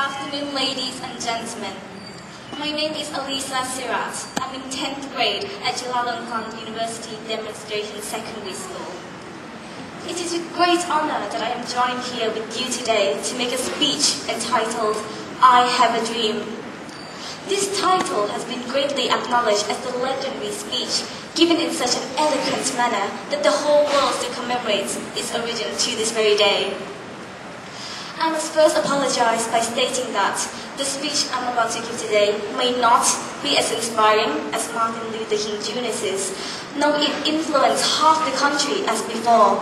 Afternoon, ladies and gentlemen. My name is Alisa S. I'm in 10th grade at Chulalongkorn University Demonstration Secondary School. It is with great honor that I am joined here with you today to make a speech entitled, I Have a Dream. This title has been greatly acknowledged as the legendary speech given in such an eloquent manner that the whole world still commemorates its origin to this very day. I must first apologize by stating that the speech I'm about to give today may not be as inspiring as Martin Luther King Jr.'s, nor it influence half the country as before.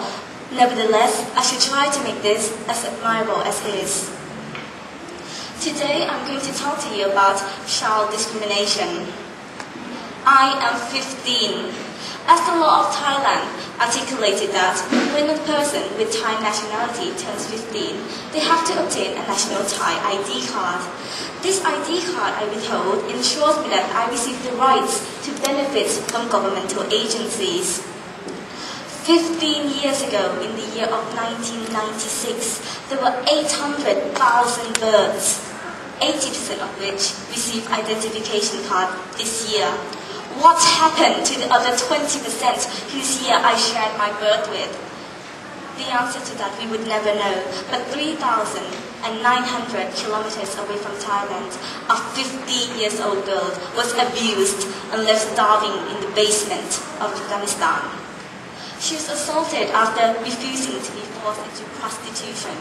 Nevertheless, I should try to make this as admirable as his. Today, I'm going to talk to you about child discrimination. I am 15. As the law of Thailand articulated that when a person with Thai nationality turns 15, they have to obtain a national Thai ID card. This ID card I withhold ensures me that I receive the rights to benefits from governmental agencies. 15 years ago, in the year of 1996, there were 800,000 births, 80% of which received identification card this year. What happened to the other 20% whose year I shared my birth with? The answer to that we would never know, but 3,900 kilometers away from Thailand, a 15-year-old girl was abused and left starving in the basement of Afghanistan. She was assaulted after refusing to be forced into prostitution.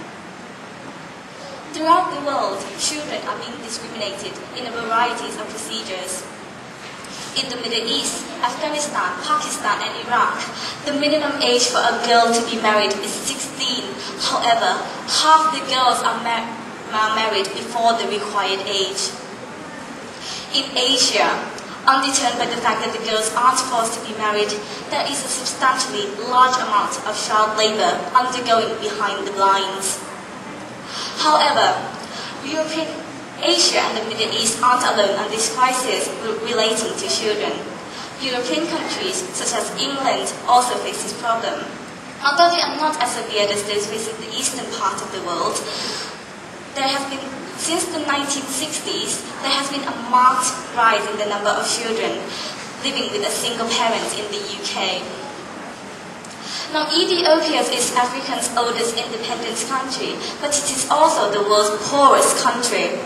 Throughout the world, children are being discriminated in a variety of procedures. In the Middle East, Afghanistan, Pakistan, and Iraq, the minimum age for a girl to be married is 16. However, half the girls are married before the required age. In Asia, undeterred by the fact that the girls aren't forced to be married, there is a substantially large amount of child labor undergoing behind the blinds. However, Asia and the Middle East aren't alone on this crisis relating to children. European countries such as England also face this problem. Although they are not as severe as those facing the eastern part of the world, since the 1960s, there has been a marked rise in the number of children living with a single parent in the UK. Now, Ethiopia is Africa's oldest independent country, but it is also the world's poorest country.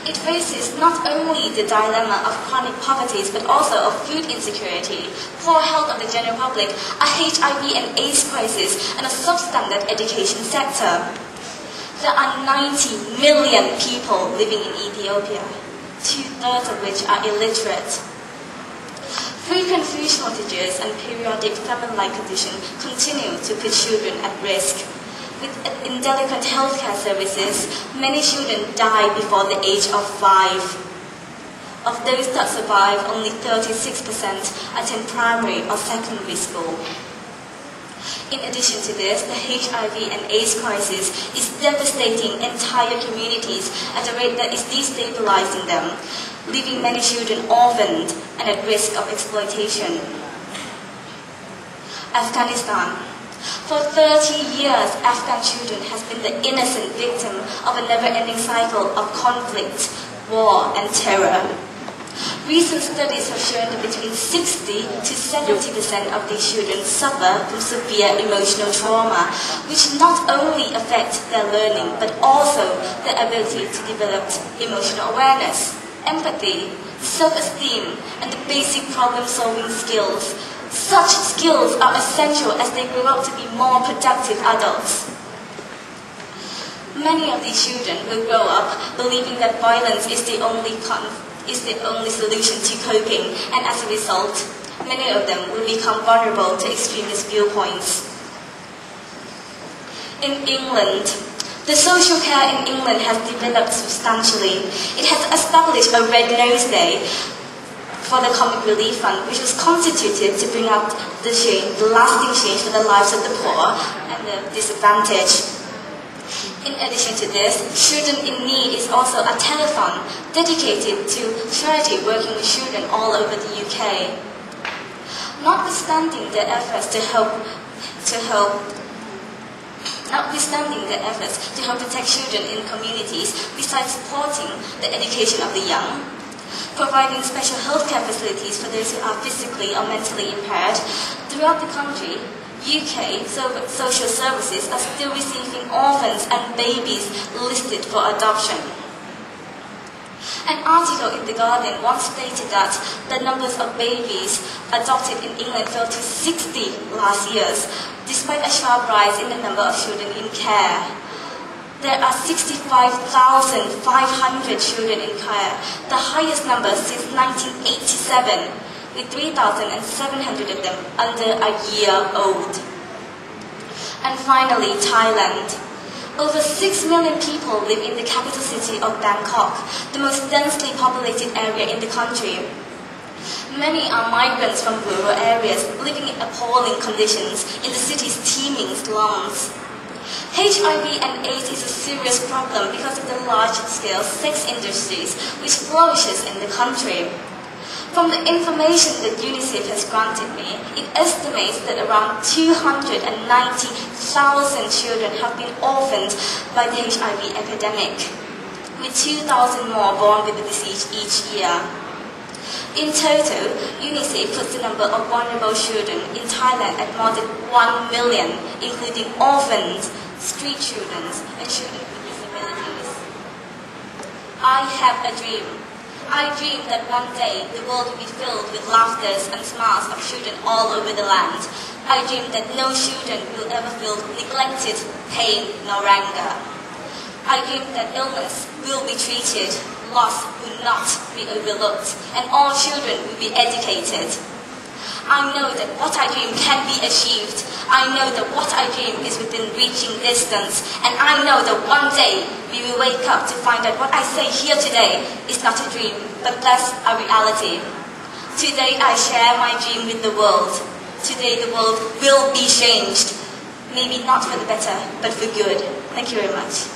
It faces not only the dilemma of chronic poverty, but also of food insecurity, poor health of the general public, a HIV and AIDS crisis, and a substandard education sector. There are 90 million people living in Ethiopia, 2/3 of which are illiterate. Frequent food shortages and periodic famine-like conditions continue to put children at risk. With inadequate healthcare services, many children die before the age of 5. Of those that survive, only 36% attend primary or secondary school. In addition to this, the HIV and AIDS crisis is devastating entire communities at a rate that is destabilizing them, leaving many children orphaned and at risk of exploitation. Afghanistan. For 30 years, Afghan children has been the innocent victim of a never-ending cycle of conflict, war, and terror. Recent studies have shown that between 60 to 70% of these children suffer from severe emotional trauma, which not only affect their learning, but also their ability to develop emotional awareness, empathy, self-esteem, and the basic problem-solving skills. Such skills are essential as they grow up to be more productive adults. Many of these children will grow up believing that violence is the only solution to coping, and as a result, many of them will become vulnerable to extremist viewpoints. In England, the social care in England has developed substantially. It has established a Red Nose Day for the Comic Relief Fund, which was constituted to bring out the lasting change for the lives of the poor and the disadvantaged. In addition to this, Children in Need is also a telethon dedicated to charity working with children all over the UK. Notwithstanding their efforts to help notwithstanding their efforts to help protect children in communities, besides supporting the education of the young, providing special healthcare facilities for those who are physically or mentally impaired, throughout the country, UK social services are still receiving orphans and babies listed for adoption. An article in The Guardian once stated that the numbers of babies adopted in England fell to 60 last year, despite a sharp rise in the number of children in care. There are 65,500 children in care, the highest number since 1987, with 3,700 of them under a year old. And finally, Thailand. Over 6 million people live in the capital city of Bangkok, the most densely populated area in the country. Many are migrants from rural areas, living in appalling conditions in the city's teeming slums. HIV and AIDS is a serious problem because of the large-scale sex industries which flourishes in the country. From the information that UNICEF has granted me, it estimates that around 290,000 children have been orphaned by the HIV epidemic, with 2,000 more born with the disease each year. In total, UNICEF puts the number of vulnerable children in Thailand at more than 1 million, including orphans, street children, and children with disabilities. I have a dream. I dream that one day the world will be filled with laughter and smiles of children all over the land. I dream that no children will ever feel neglected, pain, nor anger. I dream that illness will be treated, loss will not be overlooked, and all children will be educated. I know that what I dream can be achieved. I know that what I dream is within reaching distance. And I know that one day we will wake up to find that what I say here today is not a dream, but thus a reality. Today I share my dream with the world. Today the world will be changed. Maybe not for the better, but for good. Thank you very much.